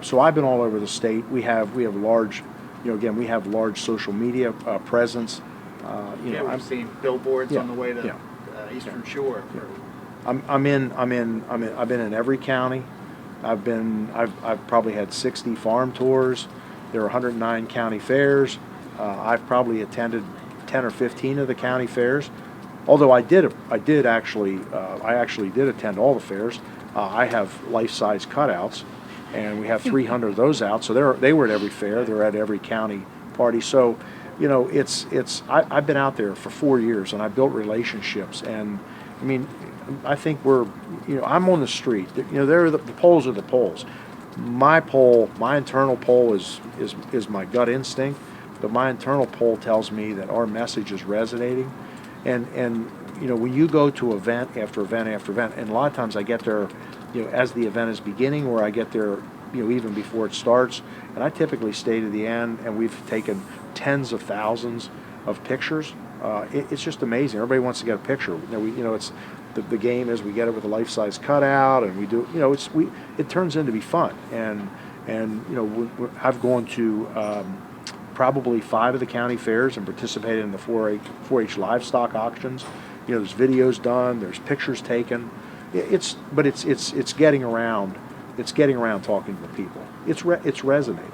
So I've been all over the state. We have large, again, we have large social media presence. We've seen billboards on the way to yeah. Eastern Shore. I've been in every county. I've probably had 60 farm tours. There are 109 county fairs. I've probably attended 10 or 15 of the county fairs. Although I actually did attend all the fairs. I have life-size cutouts, and we have 300 of those out. So they were at every fair. They're at every county party. So, I've been out there for 4 years, and I built relationships. And I mean, I think I'm on the street. The polls are the polls. My internal poll is my gut instinct, but my internal poll tells me that our message is resonating. And when you go to event after event after event, and a lot of times I get there, as the event is beginning, or I get there, even before it starts, and I typically stay to the end, and we've taken tens of thousands of pictures. It's just amazing. Everybody wants to get a picture. It's the game is we get it with a life-size cutout, and we do. It turns into be fun. And I've gone to probably 5 of the county fairs and participated in the 4-H livestock auctions. There's videos done, there's pictures taken. It's getting around. It's getting around talking to the people. It's resonating.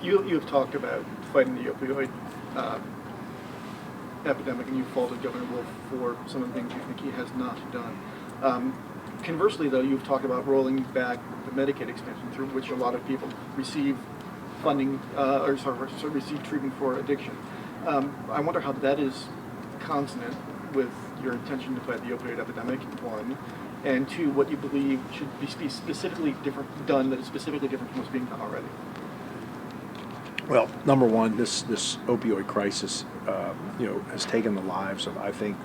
You've talked about fighting the opioid epidemic, and you've faulted Governor Wolf for some of the things you think he has not done. Conversely, though, you've talked about rolling back the Medicaid expansion, through which a lot of people receive funding, receive treatment for addiction. I wonder how that is consonant with your intention to fight the opioid epidemic, one, and two, what you believe should be specifically done that is specifically different from what's being done already. Well, number one, this opioid crisis, has taken the lives of, I think,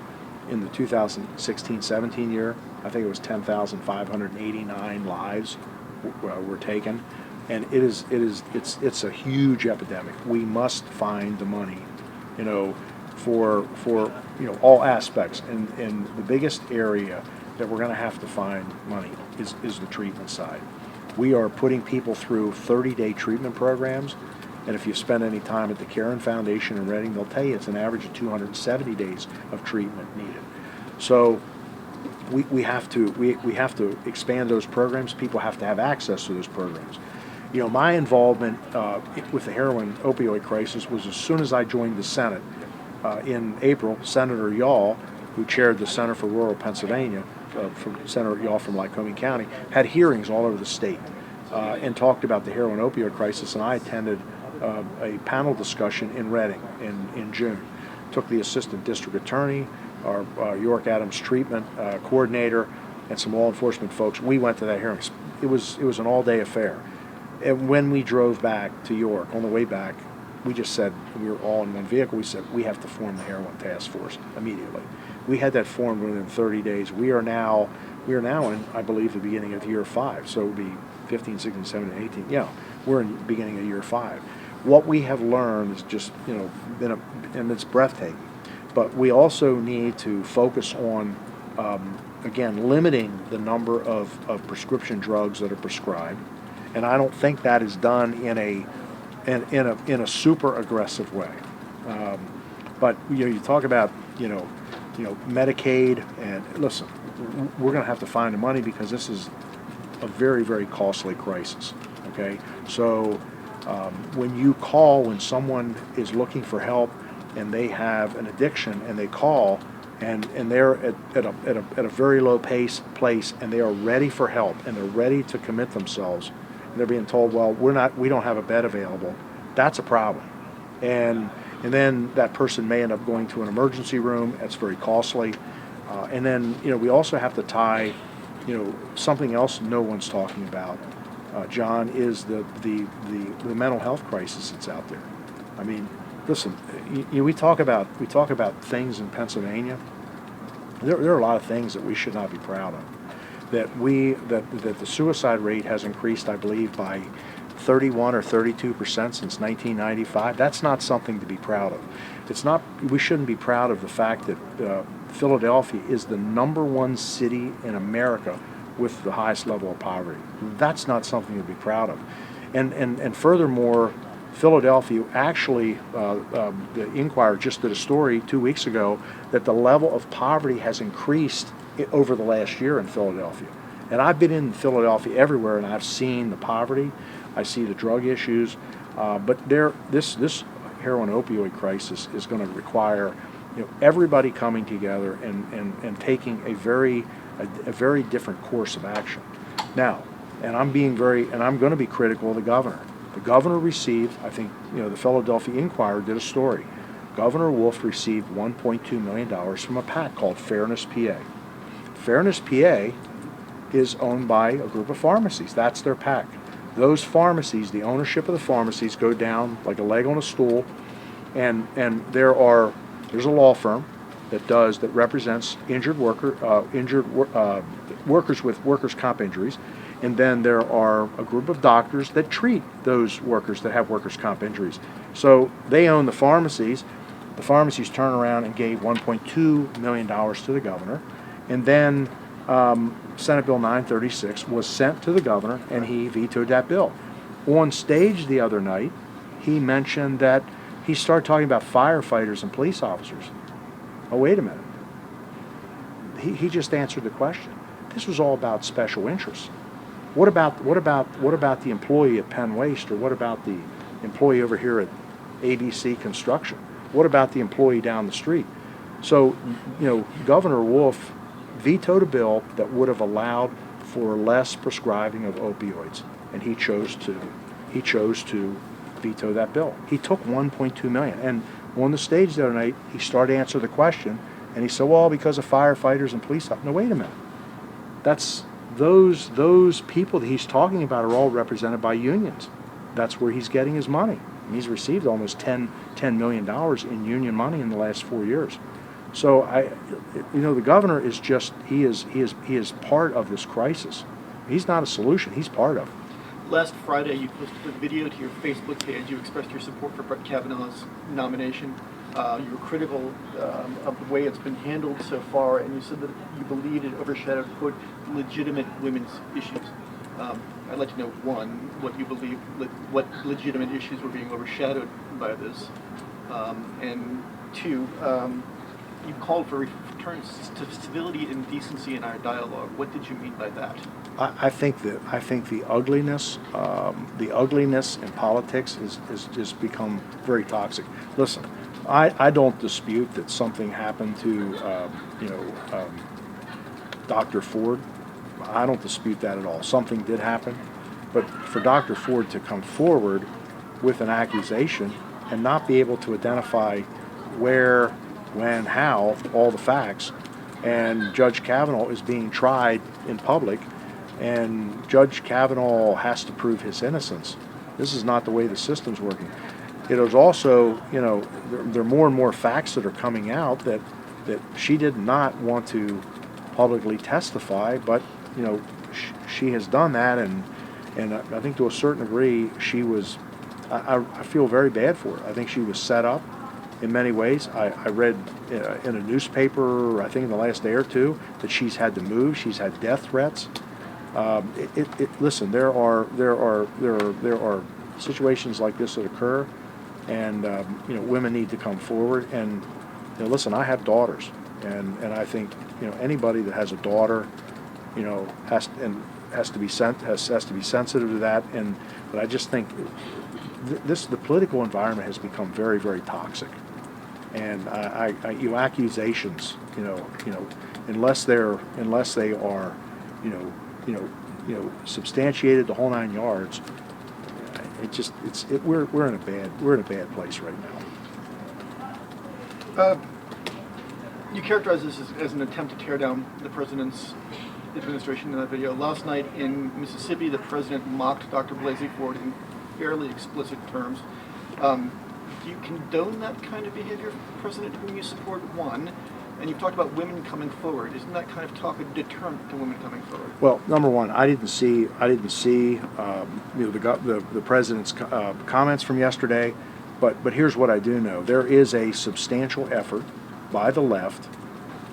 in the 2016-17 year, I think it was 10,589 lives were taken, and it's a huge epidemic. We must find the money, for all aspects, and the biggest area that we're going to have to find money is the treatment side. We are putting people through 30-day treatment programs. And if you spend any time at the Caron Foundation in Reading, they'll tell you it's an average of 270 days of treatment needed. So we have to expand those programs. People have to have access to those programs. My involvement with the heroin opioid crisis was as soon as I joined the Senate in April. Senator Yaw, who chaired the Center for Rural Pennsylvania, Senator Yaw from Lycoming County, had hearings all over the state and talked about the heroin opioid crisis, and I attended a panel discussion in Reading in June. Took the assistant district attorney, our York Adams treatment coordinator, and some law enforcement folks. We went to that hearing. It was an all-day affair. And when we drove back to York, on the way back, we just said, we were all in one vehicle, we said, we have to form the heroin task force immediately. We had that formed within 30 days. We are now in, I believe, the beginning of year 5. So it would be 15, 16, 17, 18. Yeah, we're in the beginning of year 5. What we have learned is just, and it's breathtaking. But we also need to focus on, again, limiting the number of prescription drugs that are prescribed. And I don't think that is done in a super aggressive way. But you talk about Medicaid, and listen, we're going to have to find the money because this is a very, very costly crisis. Okay, so when someone is looking for help and they have an addiction and they call and they're at a very low place and they are ready for help and they're ready to commit themselves, and they're being told, well, we don't have a bed available, that's a problem. And then that person may end up going to an emergency room. That's very costly. And then we also have to tie something else no one's talking about, John, is the mental health crisis that's out there. I mean, listen, we talk about things in Pennsylvania. There are a lot of things that we should not be proud of. That the suicide rate has increased, I believe, by 31 or 32% since 1995. That's not something to be proud of. It's not. We shouldn't be proud of the fact that Philadelphia is the #1 city in America with the highest level of poverty. That's not something to be proud of. And furthermore, Philadelphia actually, the Inquirer just did a story 2 weeks ago that the level of poverty has increased over the last year in Philadelphia. And I've been in Philadelphia everywhere, and I've seen the poverty. I see the drug issues, but this heroin opioid crisis is going to require, everybody coming together and taking a very different course of action. Now, and I'm going to be critical of the governor. The governor received, I think, the Philadelphia Inquirer did a story. Governor Wolf received $1.2 million from a PAC called Fairness PA. Fairness PA is owned by a group of pharmacies. That's their PAC. Those pharmacies, the ownership of the pharmacies go down like a leg on a stool, and there's a law firm that represents injured workers with workers' comp injuries, and then there are a group of doctors that treat those workers that have workers' comp injuries. So they own the pharmacies. The pharmacies turn around and gave $1.2 million to the governor, and then Senate Bill 936 was sent to the governor, and he vetoed that bill. On stage the other night, he mentioned that he started talking about firefighters and police officers. Oh, wait a minute. He just answered the question. This was all about special interests. What about the employee at Penn Waste, or what about the employee over here at ABC Construction? What about the employee down the street? So, Governor Wolf vetoed a bill that would have allowed for less prescribing of opioids, and he chose to veto that bill. He took $1.2 million, and on the stage the other night, he started to answer the question, and he said, "Well, because of firefighters and police." No, wait a minute. That's those people that he's talking about are all represented by unions. That's where he's getting his money. And he's received almost $10 million in union money in the last 4 years. So the governor is he is part of this crisis. He's not a solution. He's part of it. Last Friday, you posted a video to your Facebook page. You expressed your support for Brett Kavanaugh's nomination. You were critical of the way it's been handled so far, and you said that you believed it overshadowed, quote, legitimate women's issues. I'd like to know, one, what you believe, what legitimate issues were being overshadowed by this, and two, you called for return to civility and decency in our dialogue. What did you mean by that? I think the ugliness in politics is just become very toxic. Listen, I don't dispute that something happened to Dr. Ford. I don't dispute that at all. Something did happen, but for Dr. Ford to come forward with an accusation and not be able to identify where, when, how, all the facts, and Judge Kavanaugh is being tried in public, and Judge Kavanaugh has to prove his innocence. This is not the way the system's working. It is also, there are more and more facts that are coming out that she did not want to publicly testify, but she has done that, and I think to a certain degree she was. I feel very bad for her. I think she was set up in many ways. I read in a newspaper, I think in the last day or two, that she's had to move. She's had death threats. Listen, there are situations like this that occur, and women need to come forward. And listen, I have daughters, and I think anybody that has a daughter, has to be sensitive to that. But I just think the political environment has become very, very toxic, and accusations, unless they are, substantiated the whole 9 yards. We're in a bad place right now. You characterize this as an attempt to tear down the president's administration in that video. Last night in Mississippi, the president mocked Dr. Blasey Ford in fairly explicit terms. Do you condone that kind of behavior from the president whom you support, one? And you've talked about women coming forward. Isn't that kind of talk a deterrent to women coming forward? Well, number one, I didn't see the president's comments from yesterday, but here's what I do know: there is a substantial effort by the left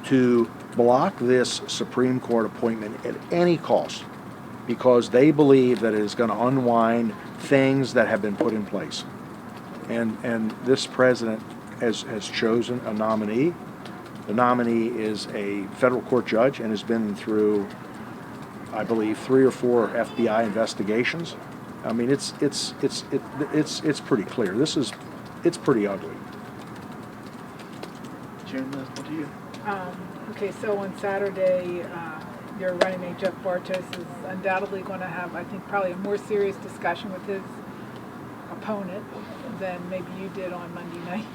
to block this Supreme Court appointment at any cost, because they believe that it is going to unwind things that have been put in place. And this president has chosen a nominee. The nominee is a federal court judge and has been through, I believe, 3 or 4 FBI investigations. I mean, it's pretty clear. It's pretty ugly. Jen, what do you? Okay, so on Saturday, your running mate Jeff Bartos is undoubtedly going to have, I think, probably a more serious discussion with his opponent than maybe you did on Monday night.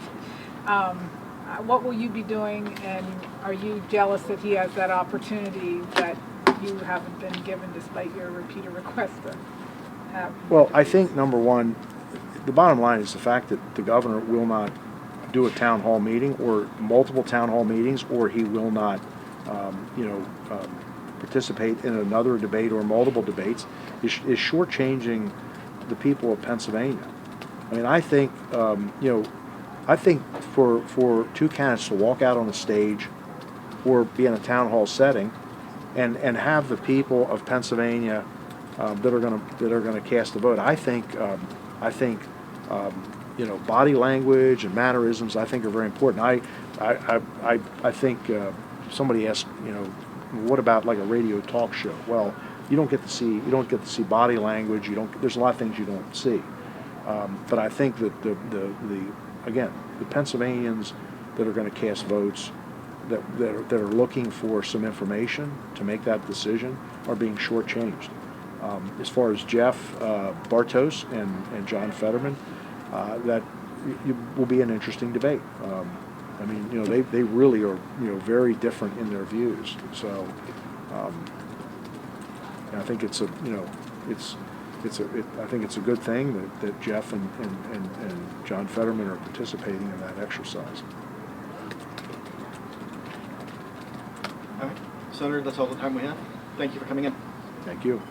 What will you be doing, and are you jealous that he has that opportunity that you haven't been given despite your repeated request to have? Well, I think, number one, the bottom line is the fact that the governor will not do a town hall meeting or multiple town hall meetings, or he will not, participate in another debate or multiple debates, is shortchanging the people of Pennsylvania. I mean, I think, I think for 2 candidates to walk out on the stage or be in a town hall setting and have the people of Pennsylvania that are going to cast a vote, I think body language and mannerisms, I think, are very important. I think somebody asked, what about like a radio talk show? Well, you don't get to see body language. There's a lot of things you don't see. But I think that the Pennsylvanians that are going to cast votes that are looking for some information to make that decision are being shortchanged. As far as Jeff Bartos and John Fetterman, that will be an interesting debate. I mean, they really are, very different in their views. So, I think it's a good thing that Jeff and John Fetterman are participating in that exercise. All right, Senator, that's all the time we have. Thank you for coming in. Thank you.